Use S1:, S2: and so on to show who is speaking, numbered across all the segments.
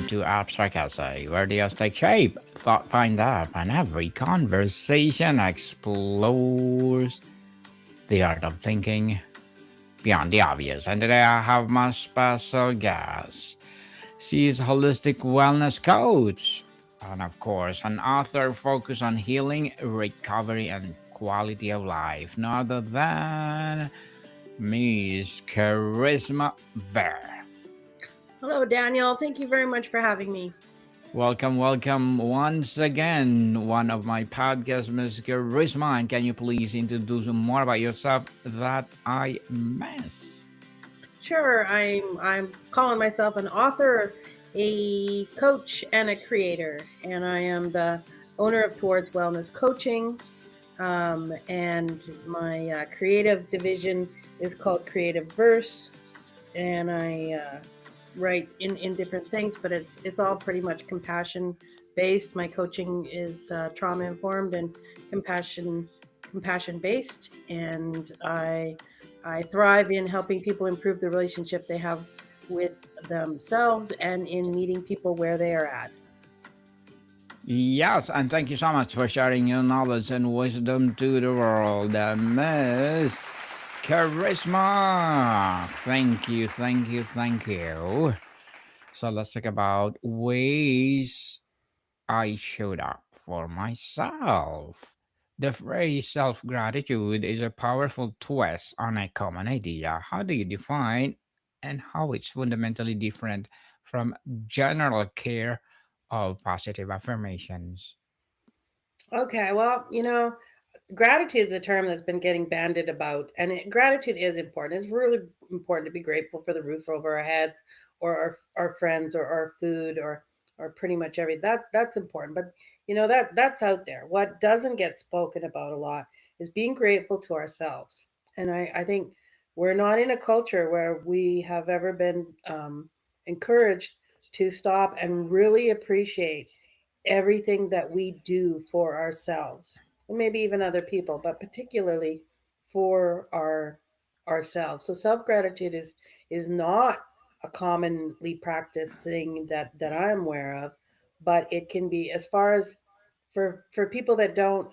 S1: to Abstract Essay, where the take shape, thought find depth, and every conversation explores the art of thinking beyond the obvious. And today I have my special guest. She is a holistic wellness coach, and of course, an author focused on healing, recovery, and quality of life. No other than Miss Kerisma Vere.
S2: Hello, Daniel. Thank you very much for having me.
S1: Welcome, welcome once again. One of my podcasts, Ms. Charisma. And can you please introduce more about yourself that I miss?
S2: Sure, I'm calling myself an author, a coach, and a creator, and I am the owner of Towards Wellness Coaching. And my creative division is called Creative Verse, and I write in different things, but it's all pretty much compassion based. My coaching is trauma informed and compassion based, and I thrive in helping people improve the relationship they have with themselves and in meeting people where they are at.
S1: Yes, and thank you so much for sharing your knowledge and wisdom to the world, Miss Charisma. Thank you, thank you, thank you. So let's talk about ways I showed up for myself. The phrase self gratitude is a powerful twist on a common idea. How do you define and how it's fundamentally different from general care of positive affirmations?
S2: Okay, well, gratitude is a term that's been getting bandied about, and gratitude is important. It's really important to be grateful for the roof over our heads, or our friends, or our food, or pretty much every that's important. But that's out there. What doesn't get spoken about a lot is being grateful to ourselves. And I think we're not in a culture where we have ever been encouraged to stop and really appreciate everything that we do for ourselves and maybe even other people, but particularly for ourselves. So self gratitude is not a commonly practiced thing that I'm aware of, but it can be, as far as for people that don't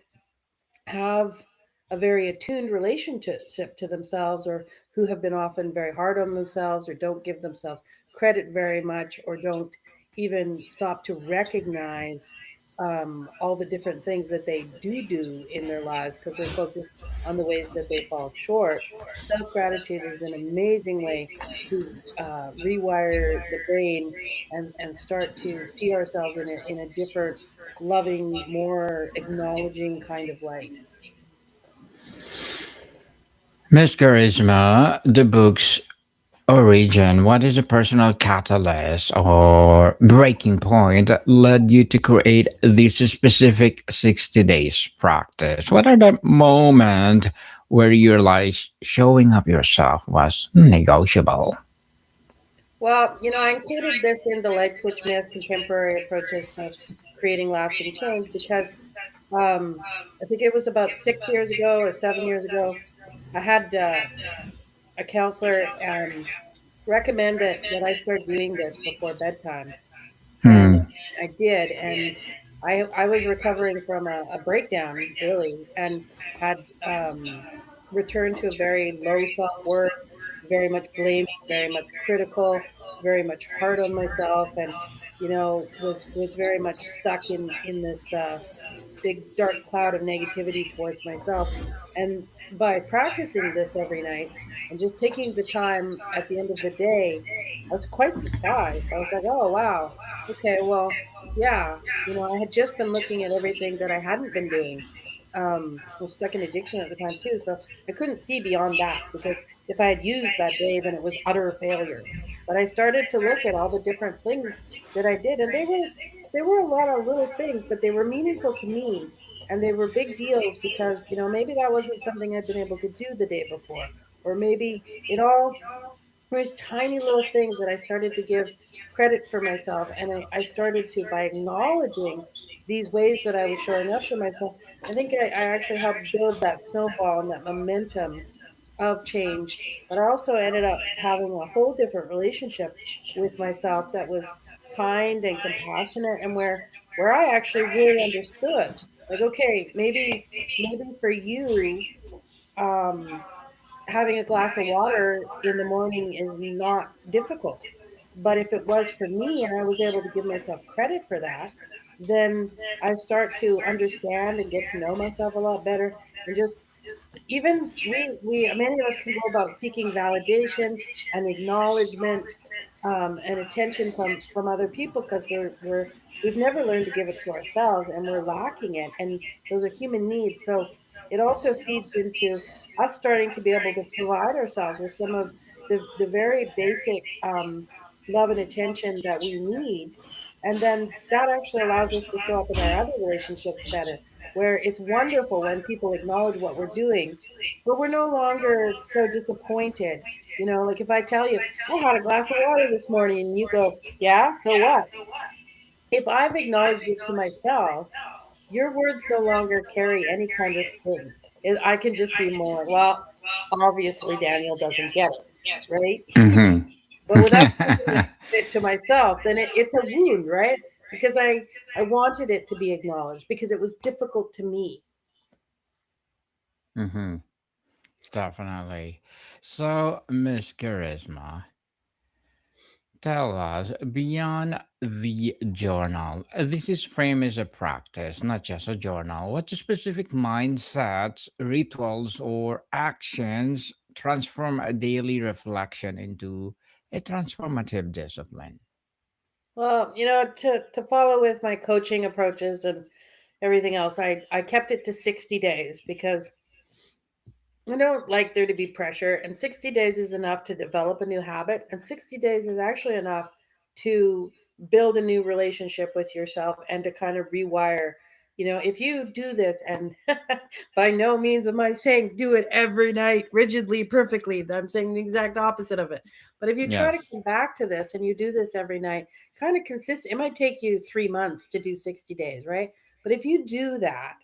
S2: have a very attuned relationship to themselves, or who have been often very hard on themselves, or don't give themselves credit very much, or don't even stop to recognize all the different things that they do in their lives because they're focused on the ways that they fall short. Self gratitude is an amazing way to rewire the brain and start to see ourselves in a different, loving, more acknowledging kind of light.
S1: Miss Charisma, the book's origin, what is a personal catalyst or breaking point that led you to create this specific 60 days practice? What are the moment where you realized showing up yourself was negotiable?
S2: Well, I included this in the light switch myth, contemporary approaches to creating lasting change, because I think it was about 6 years ago or 7 years ago, I had a counselor recommend that I start doing this before bedtime, and
S1: Hmm.
S2: I did, and I was recovering from a breakdown, really, and had returned to a very low self worth, very much blaming, very much critical, very much hard on myself, and was very much stuck in this big dark cloud of negativity towards myself. And by practicing this every night and just taking the time at the end of the day, I was quite surprised. I was like, oh, wow. Okay, well, yeah. I had just been looking at everything that I hadn't been doing. I was stuck in addiction at the time, too. So I couldn't see beyond that, because if I had used that day, then it was utter failure. But I started to look at all the different things that I did, and they were a lot of little things, but they were meaningful to me, and they were big deals because maybe that wasn't something I'd been able to do the day before, or maybe it all was tiny little things that I started to give credit for myself, and I started to, by acknowledging these ways that I was showing up for myself. I think I actually helped build that snowball and that momentum of change, but I also ended up having a whole different relationship with myself that was kind and compassionate, and where I actually really understood, like, okay, maybe for you, um having a glass of water in the morning is not difficult. But if it was for me and I was able to give myself credit for that, then I start to understand and get to know myself a lot better. And just even we many of us can go about seeking validation and acknowledgement, and attention from other people because we've never learned to give it to ourselves, and we're lacking it, and those are human needs. So it also feeds into us starting to be able to provide ourselves with some of the very basic, love and attention that we need. And then that actually allows us to show up in our other relationships better, where it's wonderful when people acknowledge what we're doing, but we're no longer so disappointed. You know, like if I tell you, I had a glass of water this morning, and you go, yeah, so what? If I've acknowledged it to myself, your words no longer carry any kind of sting. I can just be more like, well, obviously Daniel doesn't get it, right?
S1: Mm-hmm.
S2: But without giving it to myself, then it's a wound, right? Because I wanted it to be acknowledged because it was difficult to me.
S1: Mm-hmm. Definitely. So, Miss Charisma, tell us, beyond the journal, this is framed as a practice, not just a journal. What specific mindsets, rituals, or actions transform a daily reflection into a transformative discipline?
S2: Well, to follow with my coaching approaches and everything else, I kept it to 60 days because I don't like there to be pressure, and 60 days is enough to develop a new habit, and 60 days is actually enough to build a new relationship with yourself and to kind of rewire. If you do this, and by no means am I saying do it every night rigidly, perfectly. I'm saying the exact opposite of it. But if you try to
S1: Yes.
S2: come back to this and you do this every night, kind of consistent, it might take you 3 months to do 60 days, right? But if you do that,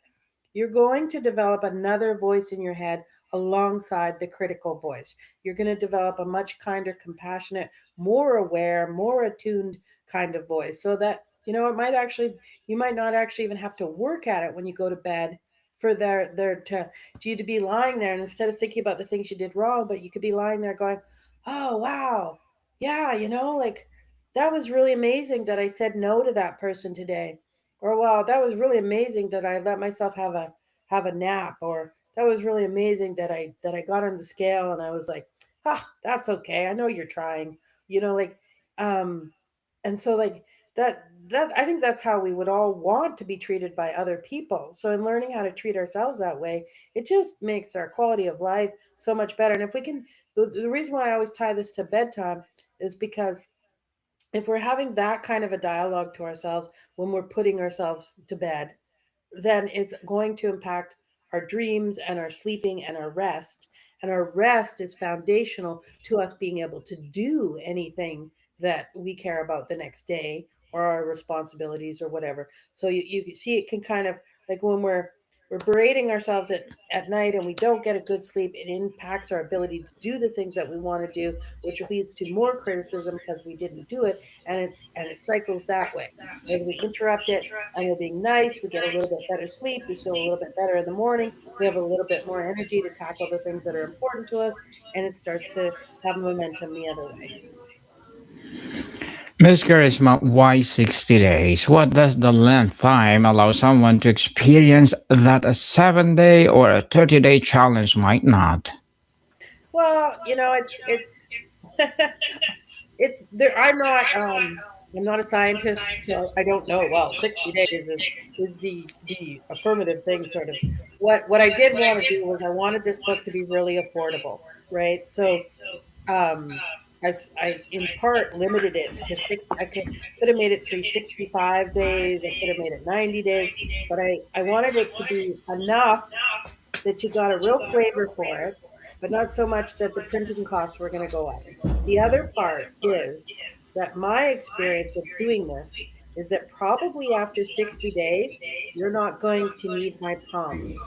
S2: you're going to develop another voice in your head alongside the critical voice. You're going to develop a much kinder, compassionate, more aware, more attuned kind of voice, so that it might actually, you might not actually even have to work at it when you go to bed, for there to you to be lying there, and instead of thinking about the things you did wrong, but you could be lying there going, oh wow, yeah, like, that was really amazing that I said no to that person today. Or wow, that was really amazing that I let myself have a nap. Or that was really amazing that I got on the scale and I was like, ah, that's okay. I know you're trying. Like, um and so, like, that I think that's how we would all want to be treated by other people. So in learning how to treat ourselves that way, it just makes our quality of life so much better. And if we can, the reason why I always tie this to bedtime is because if we're having that kind of a dialogue to ourselves when we're putting ourselves to bed, then it's going to impact our dreams and our sleeping and our rest. And our rest is foundational to us being able to do anything that we care about the next day, or our responsibilities or whatever. So you see, it can kind of, like, when we're berating ourselves at night and we don't get a good sleep, it impacts our ability to do the things that we want to do, which leads to more criticism because we didn't do it. And it cycles that way. As we interrupt it and we're being nice, we get a little bit better sleep, we feel a little bit better in the morning, we have a little bit more energy to tackle the things that are important to us, and it starts to have momentum the other way.
S1: Miss Charisma, why 60 days? What does the length time allow someone to experience that a 7 day or a 30-day challenge might not?
S2: Well, it's it's there. I'm not a scientist, so I don't know. Well, 60 days is the affirmative thing, sort of. What I did want to do was, I wanted this book to be really affordable, right? So, um I in part limited it to 60. I could have made it 365 days, I could have made it 90 days, but I wanted it to be enough that you got a real flavor for it, but not so much that the printing costs were going to go up. The other part is that my experience with doing this is that probably after 60 days, you're not going to need my prompts.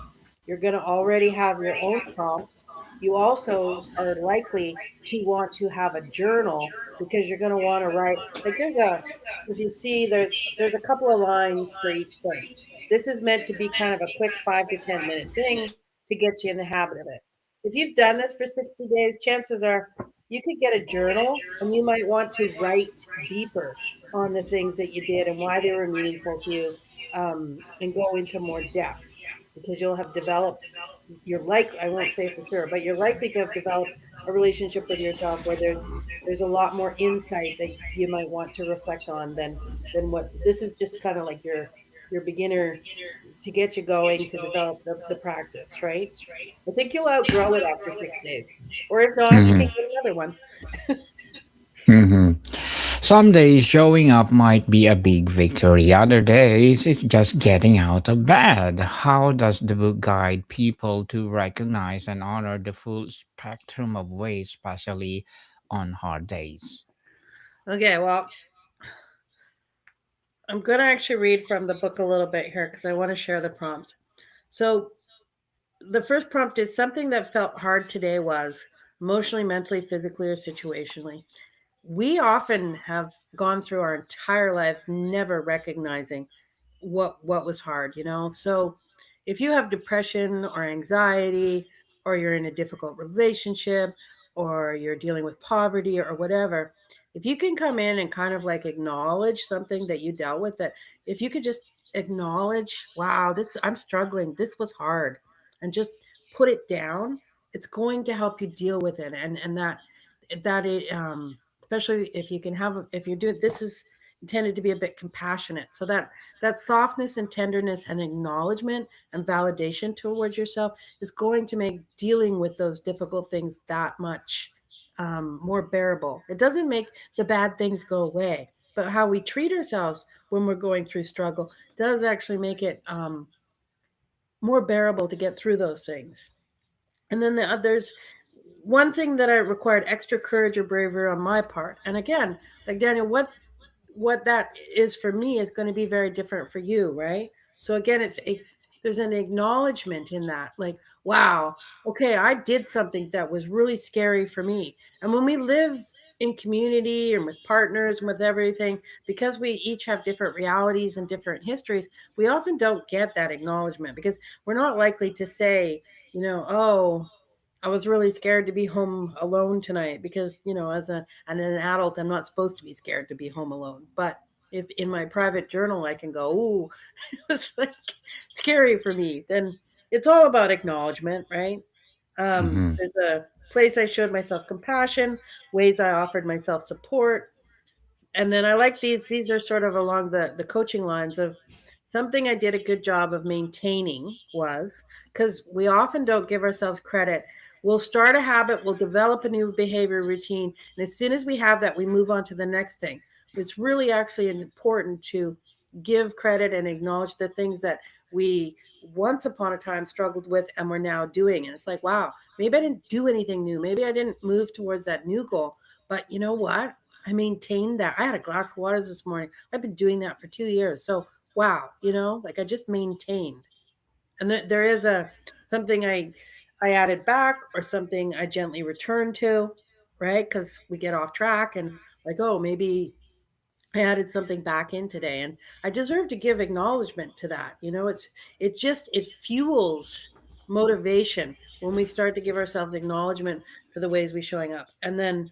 S2: You're going to already have your own prompts. You also are likely to want to have a journal because you're going to want to write. Like there's a, if you see, there's a couple of lines for each thing. This is meant to be kind of a quick 5 to 10 minute thing to get you in the habit of it. If you've done this for 60 days, chances are you could get a journal and you might want to write deeper on the things that you did and why they were meaningful to you, and go into more depth because you'll have developed, you're like, I won't say for sure, but you're likely to have developed a relationship with yourself where there's a lot more insight that you might want to reflect on than what this is, just kind of like your beginner to get you going to develop the practice, right? I think you'll outgrow it after 6 days. Or if not, you can
S1: Hmm.
S2: get another one.
S1: Hmm. Some days showing up might be a big victory. Other days it's just getting out of bed. How does the book guide people to recognize and honor the full spectrum of ways, especially on hard days?
S2: Okay, well, I'm going to actually read from the book a little bit here because I want to share the prompts. So, the first prompt is something that felt hard today was emotionally, mentally, physically, or situationally. We often have gone through our entire lives never recognizing what was hard, you know. So if you have depression or anxiety, or you're in a difficult relationship, or you're dealing with poverty or whatever, if you can come in and kind of like acknowledge something that you dealt with, that if you could just acknowledge, wow, this, I'm struggling, this was hard, and just put it down, it's going to help you deal with it. And that it especially if you can have, if you do it, this is intended to be a bit compassionate, so that softness and tenderness and acknowledgement and validation towards yourself is going to make dealing with those difficult things that much more bearable. It doesn't make the bad things go away, but how we treat ourselves when we're going through struggle does actually make it more bearable to get through those things. And then there's one thing that I required extra courage or bravery on my part. And again, like Daniel, what that is for me is going to be very different for you, right? So again, it's there's an acknowledgement in that, like, wow, okay, I did something that was really scary for me. And when we live in community and with partners and with everything, because we each have different realities and different histories, we often don't get that acknowledgement because we're not likely to say, oh, I was really scared to be home alone tonight because, and an adult, I'm not supposed to be scared to be home alone. But if in my private journal I can go, ooh, it was like scary for me, then it's all about acknowledgement, right?
S1: Hmm.
S2: There's a place I showed myself compassion, ways I offered myself support, and then I like these. These are sort of along the coaching lines of something I did a good job of maintaining was, because we often don't give ourselves credit. We'll start a habit, we'll develop a new behavior routine, and as soon as we have that, we move on to the next thing. But it's really actually important to give credit and acknowledge the things that we once upon a time struggled with and we're now doing. And it's like, wow, maybe I didn't do anything new. Maybe I didn't move towards that new goal. But you know what? I maintained that. I had a glass of water this morning. I've been doing that for 2 years. So wow, like I just maintained. And there is a something I added back or something I gently returned to, right? Because we get off track and like, oh, maybe I added something back in today, and I deserve to give acknowledgement to that. It fuels motivation when we start to give ourselves acknowledgement for the ways we're showing up. And then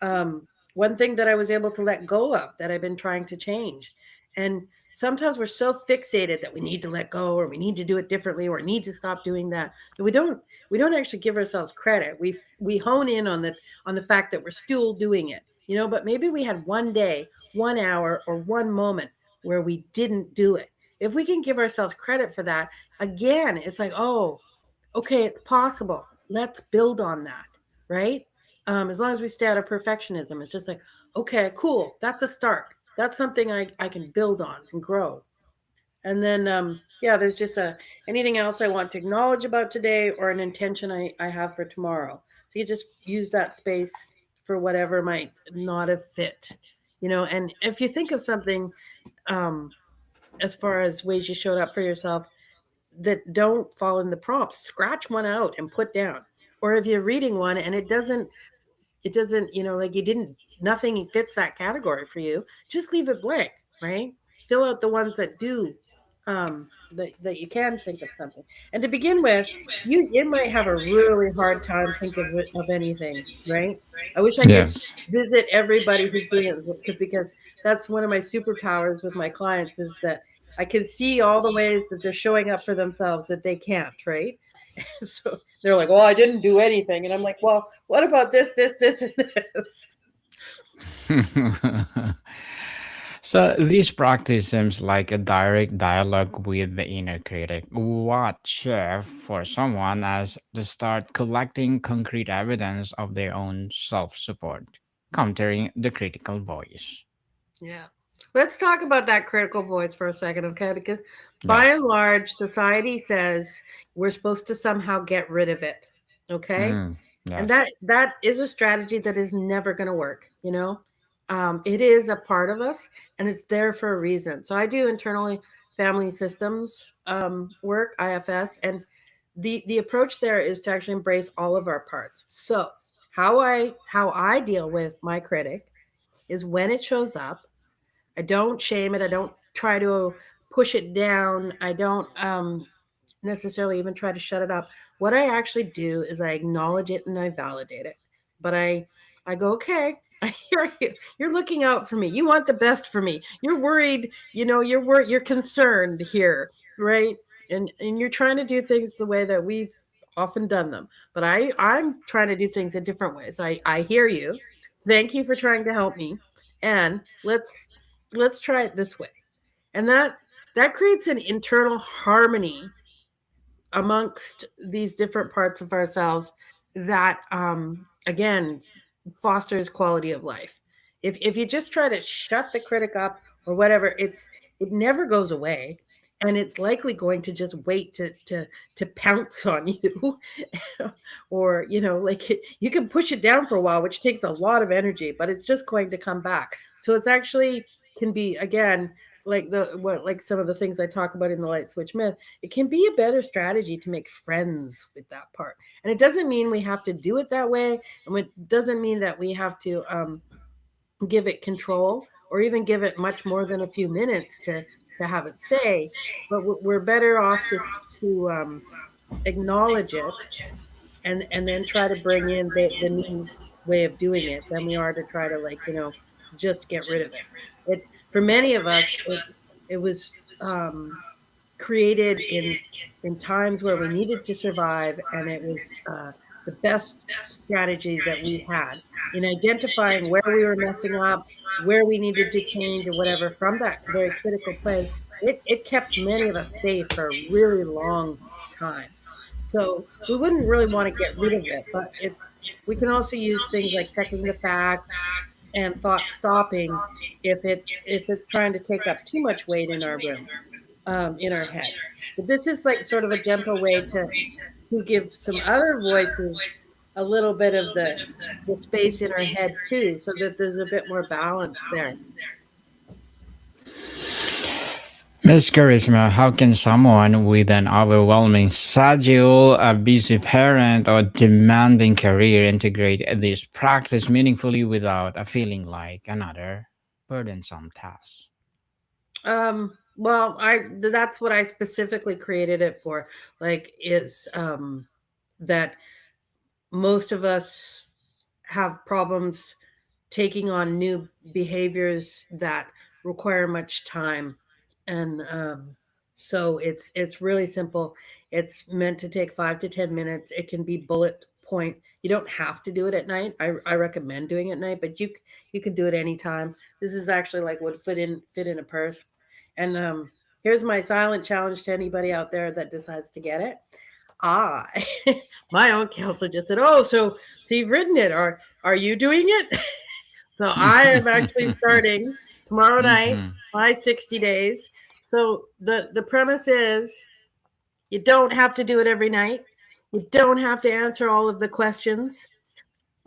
S2: um, one thing that I was able to let go of that I've been trying to change. And sometimes we're so fixated that we need to let go or we need to do it differently or need to stop doing that. And we don't actually give ourselves credit. We hone in on the fact that we're still doing it. But maybe we had one day, 1 hour, or one moment where we didn't do it. If we can give ourselves credit for that, again, it's like, oh, okay, it's possible. Let's build on that, right? As long as we stay out of perfectionism, it's just like, okay, cool. That's a start. That's something I can build on and grow. And then, yeah, there's just anything else I want to acknowledge about today or an intention I have for tomorrow. So you just use that space for whatever might not have fit. And if you think of something, um, as far as ways you showed up for yourself, that don't fall in the prompts, scratch one out and put down. Or if you're reading one and it doesn't, like you didn't, nothing fits that category for you, just leave it blank, right? Fill out the ones that do, that you can think of something. And to begin with, you might have a really hard time thinking of anything, right? I wish I could
S1: Yes.
S2: visit everybody who's doing it, because that's one of my superpowers with my clients, is that I can see all the ways that they're showing up for themselves that they can't, right? So they're like, "Well, I didn't do anything," and I'm like, "Well, what about this, and this?"
S1: So this practice seems like a direct dialogue with the inner critic. What shift for someone as to start collecting concrete evidence of their own self-support, countering the critical voice?
S2: Yeah. Let's talk about that critical voice for a second, okay? Because by
S1: Yes.
S2: and large, society says we're supposed to somehow get rid of it, okay?
S1: Mm,
S2: And
S1: yes.
S2: that is a strategy that is never going to work. It is a part of us, and it's there for a reason. So I do internally family systems work, IFS, and the approach there is to actually embrace all of our parts. So how I deal with my critic is when it shows up, I don't shame it. I don't try to push it down. I don't necessarily even try to shut it up. What I actually do is I acknowledge it and I validate it. But I go, okay, I hear you. You're looking out for me. You want the best for me. You're worried. You're concerned here, right? And you're trying to do things the way that we've often done them. But I'm trying to do things in different ways. I hear you. Thank you for trying to help me. And let's try it this way. And that creates an internal harmony amongst these different parts of ourselves that, again, fosters quality of life. If you just try to shut the critic up or whatever, it never goes away, and it's likely going to just wait to pounce on you. Or like you can push it down for a while, which takes a lot of energy, but it's just going to come back. So it's actually can be, again, like some of the things I talk about in the light switch myth. It can be a better strategy to make friends with that part. And it doesn't mean we have to do it that way. And it doesn't mean that we have to give it control or even give it much more than a few minutes to have it say. But we're better off to acknowledge it and then try to bring in the new way of doing it than we are to try to, like, just get rid of it. For many of us, it was created in times where we needed to survive, and it was the best strategies that we had in identifying where we were messing up, where we needed to change, or whatever. From that very critical place, it kept many of us safe for a really long time. So we wouldn't really want to get rid of it, but we can also use things like checking the facts and thought stopping if it's trying to take up too much weight in our room, in our head. But this is like sort of a gentle way to give some other voices a little bit of the space in our head too, so that there's a bit more balance there.
S1: Miss Charisma, how can someone with an overwhelming schedule, a busy parent, or demanding career integrate this practice meaningfully without a feeling like another burdensome task?
S2: Well, that's what I specifically created it for. Like, is that most of us have problems taking on new behaviors that require much time, and so it's really simple. It's meant to take 5 to 10 minutes. It can be bullet point. You don't have to do it at night. I recommend doing it at night, but you can do it anytime. This is actually like would fit in a purse. And here's my silent challenge to anybody out there that decides to get it. Ah, my own counsel just said, "Oh, so you've written it? Are you doing it?" So I am actually starting tomorrow night
S1: Mhm.
S2: my 60 days. So the premise is you don't have to do it every night. You don't have to answer all of the questions.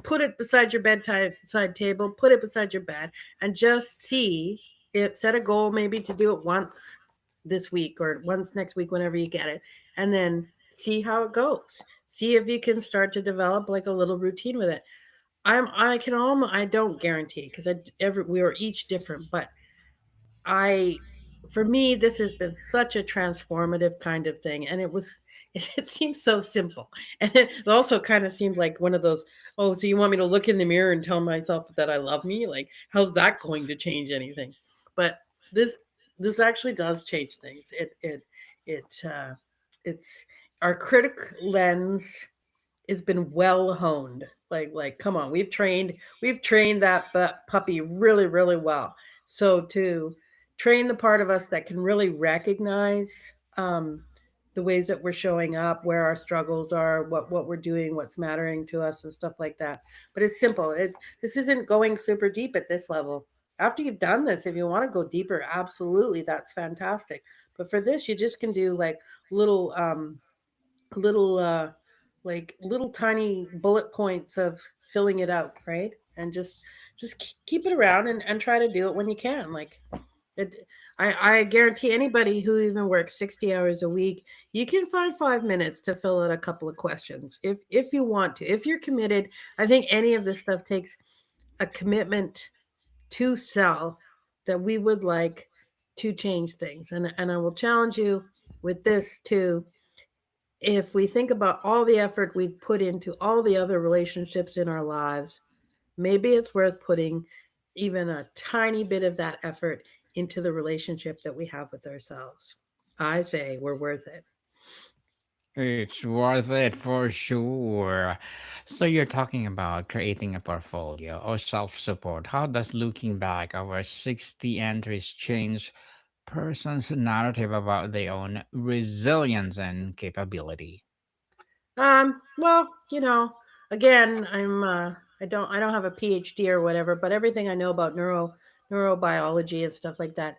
S2: Put it beside your bedside table, put it beside your bed, and just see it. Set a goal maybe to do it once this week or once next week, whenever you get it, and then see how it goes. See if you can start to develop like a little routine with it. I can almost, I don't guarantee because we are each different, but I for me this has been such a transformative kind of thing, and it seems so simple, and it also kind of seemed like one of those, oh, so you want me to look in the mirror and tell myself that I love me, like how's that going to change anything? But this this actually does change things. It it's our critic lens has been well honed. Like come on, we've trained that puppy really really well. So to train the part of us that can really recognize the ways that we're showing up, where our struggles are, what we're doing, what's mattering to us, and stuff like that. But it's simple. This isn't going super deep at this level. After you've done this, if you want to go deeper, absolutely, that's fantastic. But for this, you just can do like little little like little tiny bullet points of filling it out, right? And just keep it around and try to do it when you can. Like it, I guarantee anybody who even works 60 hours a week, you can find 5 minutes to fill out a couple of questions if you want to. If you're committed, I think any of this stuff takes a commitment to self that we would like to change things. And I will challenge you with this too. If we think about all the effort we've put into all the other relationships in our lives, maybe it's worth putting even a tiny bit of that effort into the relationship that we have with ourselves. I say we're worth it.
S1: It's worth it for sure. So you're talking about creating a portfolio or self-support. How does looking back over 60 entries change person's narrative about their own resilience and capability?
S2: Well, again, I don't have a PhD or whatever, but everything I know about neurobiology and stuff like that,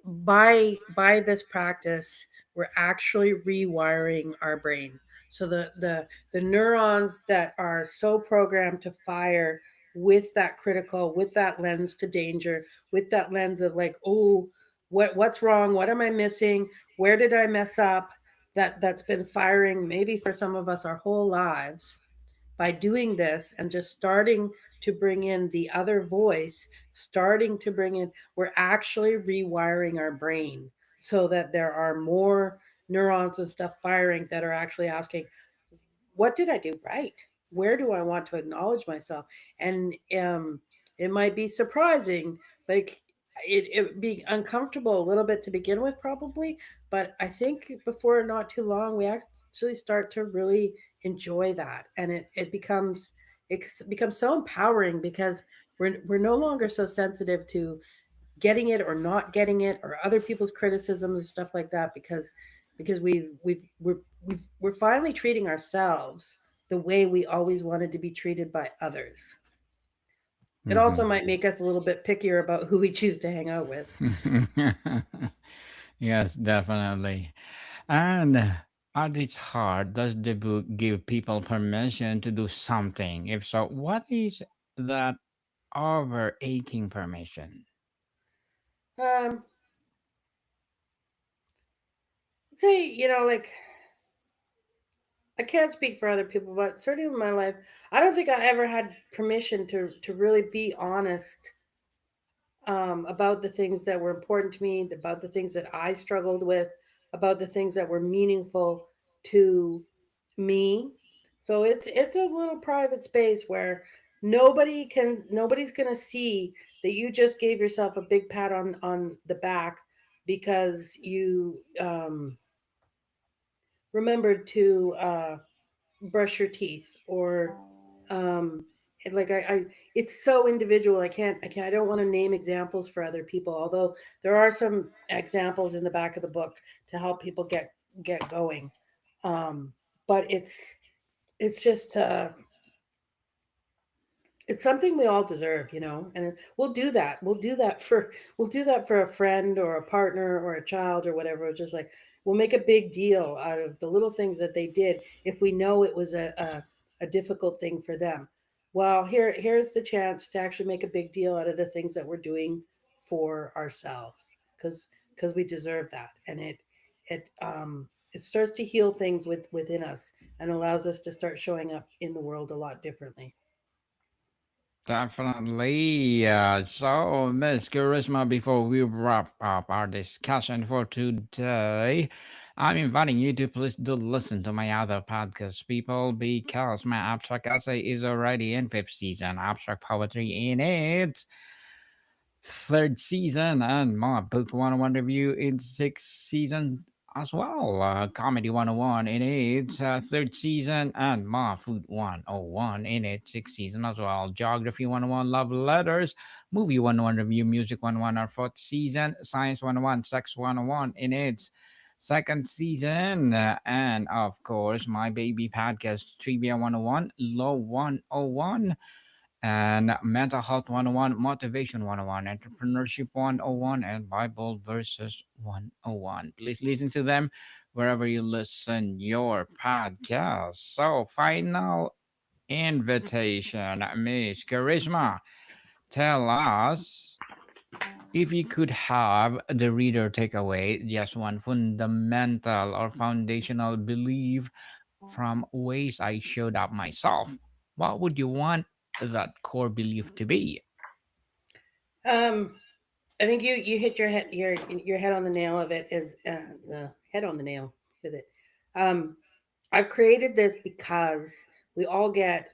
S2: by this practice we're actually rewiring our brain. So the neurons that are so programmed to fire with that critical, with that lens to danger, with that lens of like, oh, what's wrong, what am I missing, where did I mess up, that's been firing maybe for some of us our whole lives. By doing this and just starting to bring in the other voice, starting to bring in, we're actually rewiring our brain so that there are more neurons and stuff firing that are actually asking, what did I do right? Where do I want to acknowledge myself? And it might be surprising, like it would be uncomfortable a little bit to begin with, probably. But I think before not too long, we actually start to really enjoy that, and it becomes so empowering because we're no longer so sensitive to getting it or not getting it or other people's criticisms and stuff like that because we're finally treating ourselves the way we always wanted to be treated by others. It also
S1: Mhm.
S2: might make us a little bit pickier about who we choose to hang out with.
S1: Yes, definitely. And at its heart, does the book give people permission to do something? If so, what is that overaching permission?
S2: um say, like, I can't speak for other people, but certainly in my life, I don't think I ever had permission to really be honest about the things that were important to me, about the things that I struggled with, about the things that were meaningful to me. So it's a little private space where nobody's gonna see that you just gave yourself a big pat on the back because you remembered to brush your teeth, or um like it's so individual. I don't want to name examples for other people, although there are some examples in the back of the book to help people get going. um but it's just it's something we all deserve, and we'll do that for a friend or a partner or a child or whatever. It's just like we'll make a big deal out of the little things that they did if we know it was a difficult thing for them. Well, here's the chance to actually make a big deal out of the things that we're doing for ourselves, because because we deserve that, and it starts to heal things within us and allows us to start showing up in the world a lot differently.
S1: Definitely. So, Miss Charisma, before we wrap up our discussion for today, I'm inviting you to please do listen to my other podcast, people, because my abstract essay is already in fifth season. Abstract poetry in its third season, and my book 101 review in sixth season as well. Comedy 101 in its third season, and my food 101 in its sixth season as well. Geography 101, love letters, movie 101 review, music 101, our fourth season, science 101, sex 101 in its second season, and of course, my baby podcast, Trivia 101, Law 101, and Mental Health 101, Motivation 101, Entrepreneurship 101, and Bible Verses 101. Please listen to them wherever you listen your podcast. So, final invitation, Miss Charisma, tell us, if you could have the reader take away just one fundamental or foundational belief from ways I showed up myself, what would you want that core belief to be?
S2: Um, I think you hit your head on the nail of it, is the head on the nail with it. Um, I've created this because we all get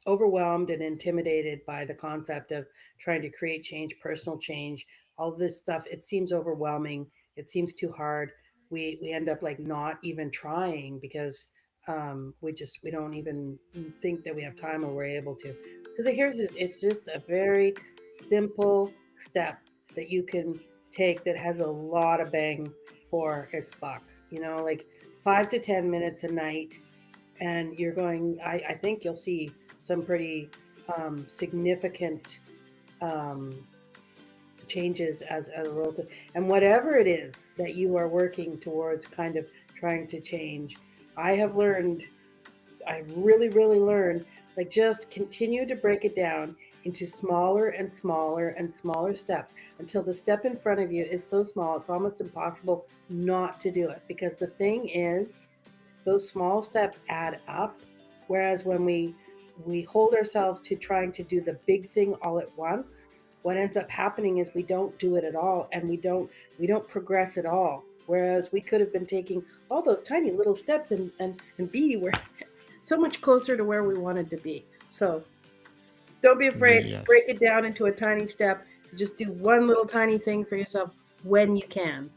S2: overwhelmed and intimidated by the concept of trying to create change, personal change, all this stuff. It seems overwhelming. It seems too hard. We end up like not even trying because we don't even think that we have time or we're able to. So here's this. It's just a very simple step that you can take that has a lot of bang for its buck. Like 5 to 10 minutes a night, and you're going. I think you'll see some pretty significant um, changes as a result of, and whatever it is that you are working towards, kind of trying to change. I have learned. I really, really learned. Like, just continue to break it down into smaller and smaller and smaller steps until the step in front of you is so small it's almost impossible not to do it. Because the thing is, those small steps add up. Whereas when we hold ourselves to trying to do the big thing all at once, what ends up happening is we don't do it at all, and we don't progress at all. Whereas we could have been taking all those tiny little steps, and be where so much closer to where we wanted to be. So don't be afraid.
S1: Yes.
S2: Break it down into a tiny step. Just do one little tiny thing for yourself when you can.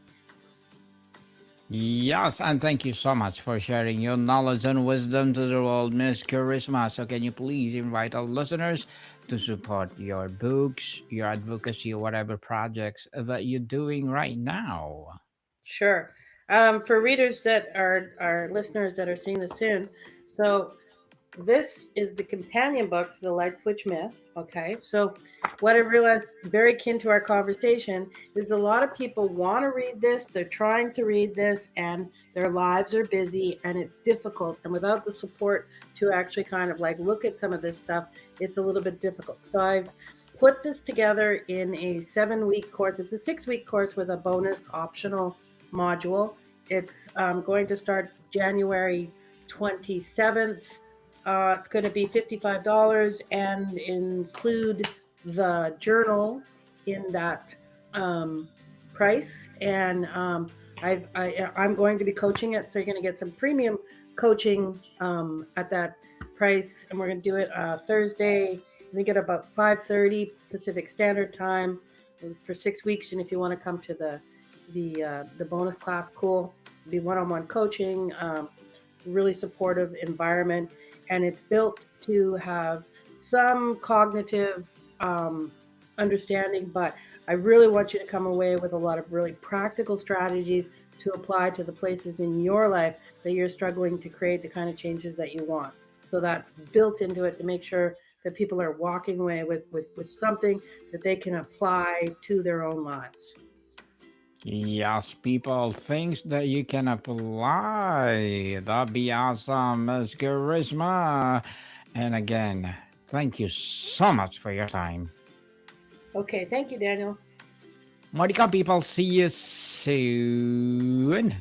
S1: Yes, and thank you so much for sharing your knowledge and wisdom to the world, Miss Charisma. So, can you please invite our listeners to support your books, your advocacy, whatever projects that you're doing right now?
S2: Sure. For readers that are listeners that are seeing this soon, so this is the companion book to the Light Switch Myth. Okay, so what I realized, very kin to our conversation, is a lot of people want to read this. They're trying to read this, and their lives are busy, and it's difficult. And without the support to actually kind of like look at some of this stuff, it's a little bit difficult. So I've put this together in a 7 week course. It's a 6 week course with a bonus optional module. It's going to start January 27th. It's going to be $55 and include the journal in that price. And I'm going to be coaching it, so you're going to get some premium coaching at that price. And we're going to do it Thursday. We get about 5:30 Pacific Standard Time for 6 weeks. And if you want to come to the bonus class, cool. It'll be one-on-one coaching. Really supportive environment, and it's built to have some cognitive understanding, but I really want you to come away with a lot of really practical strategies to apply to the places in your life that you're struggling to create the kind of changes that you want. So that's built into it to make sure that people are walking away with something that they can apply to their own lives.
S1: Yes, people, things that you can apply. That'd be awesome, Miss Charisma. And again, thank you so much for your time.
S2: Okay, thank you, Daniel.
S1: Monica people, see you soon.